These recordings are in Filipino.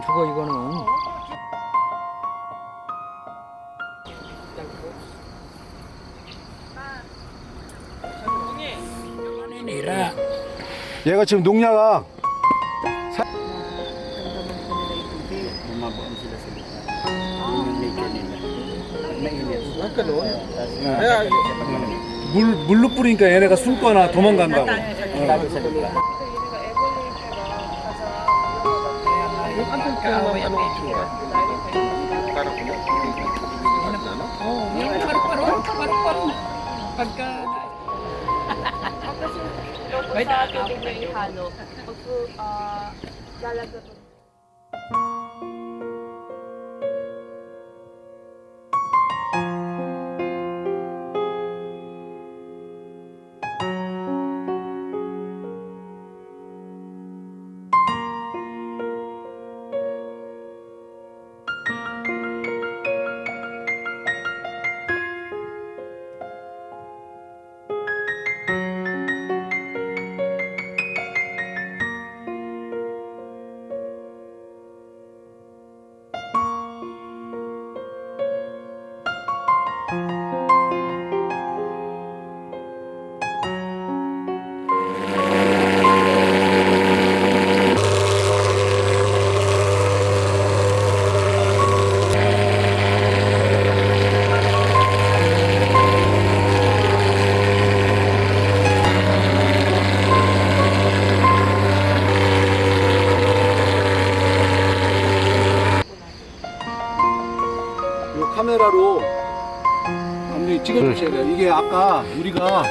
죽어 이거는. 내라. 얘가 지금 농약아. 물로 뿌리니까 얘네가 숨거나 도망간다고. Wait, halo. Lalagyan. 카메라로 완전히 찍어주셔야 돼요. 이게 아까 우리가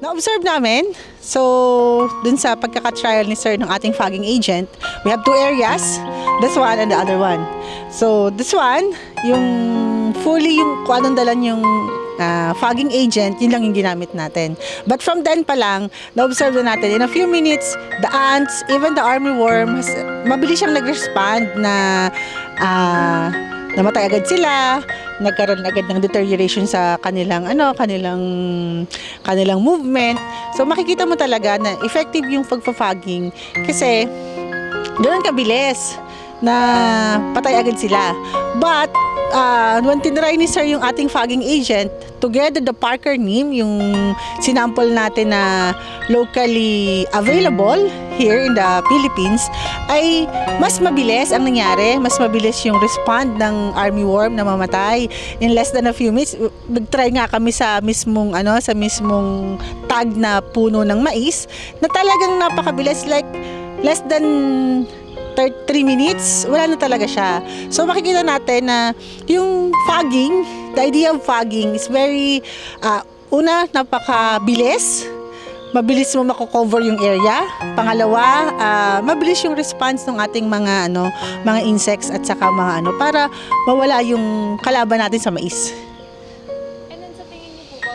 Na-observe namin, so dun sa pagkaka-trial ni sir ng ating fogging agent, we have two areas, this one and the other one. So this one, yung fully yung kung anong dalan yung fogging agent, yun lang yung ginamit natin. But from then pa lang, na-observe na natin, in a few minutes, the ants, even the armyworm, mabilis siyang nag-respond na namatay agad sila, nagkaroon agad ng deterioration sa kanilang kanilang movement. So makikita mo talaga na effective yung pagfa-fogging kasi ganoon kabilis na patay agad sila. But when tinry ni sir yung ating fogging agent, together the Parker neem, yung sinample natin na locally available here in the Philippines, ay mas mabilis ang nangyari, mas mabilis yung respond ng armyworm na mamatay. In less than a few minutes, nag-try nga kami sa mismong tag na puno ng mais na talagang napakabilis, like less than 3 minutes, wala na talaga siya. So makikita natin na yung fogging, the idea of fogging is very, una, napakabilis. Mabilis mo mako-cover yung area. Pangalawa, mabilis yung response ng ating mga insects at saka mga para mawala yung kalaban natin sa mais. And then sa tingin niyo po ba,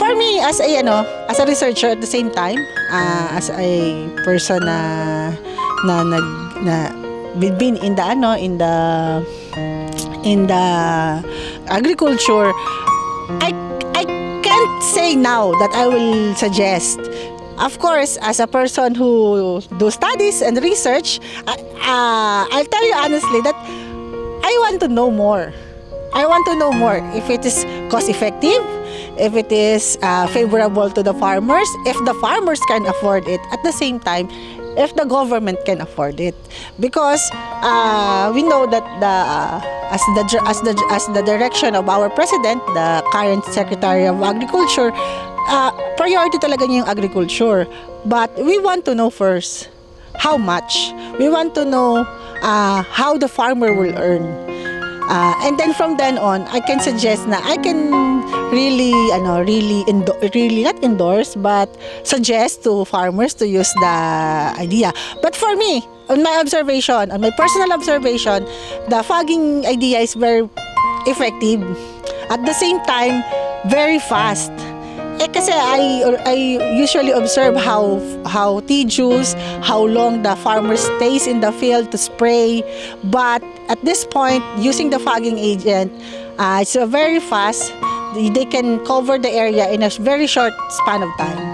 For me, as a researcher at the same time, as a person na been in the agriculture, I can't say now that I will suggest. Of course, as a person who do studies and research, I'll tell you honestly that I want to know more. I want to know more if it is cost effective, if it is favorable to the farmers, if the farmers can afford it. At the same time, if the government can afford it, because we know that as the direction of our president, the current Secretary of Agriculture, priority talaga niya yung agriculture. But we want to know first how much. We want to know how the farmer will earn. And then from then on, I can suggest na I can really not endorse, but suggest to farmers to use the idea. But for me, on my personal observation, the fogging idea is very effective. At the same time, very fast. Kasi I usually observe how tedious, how long the farmer stays in the field to spray. But at this point, using the fogging agent, it's very fast. They can cover the area in a very short span of time.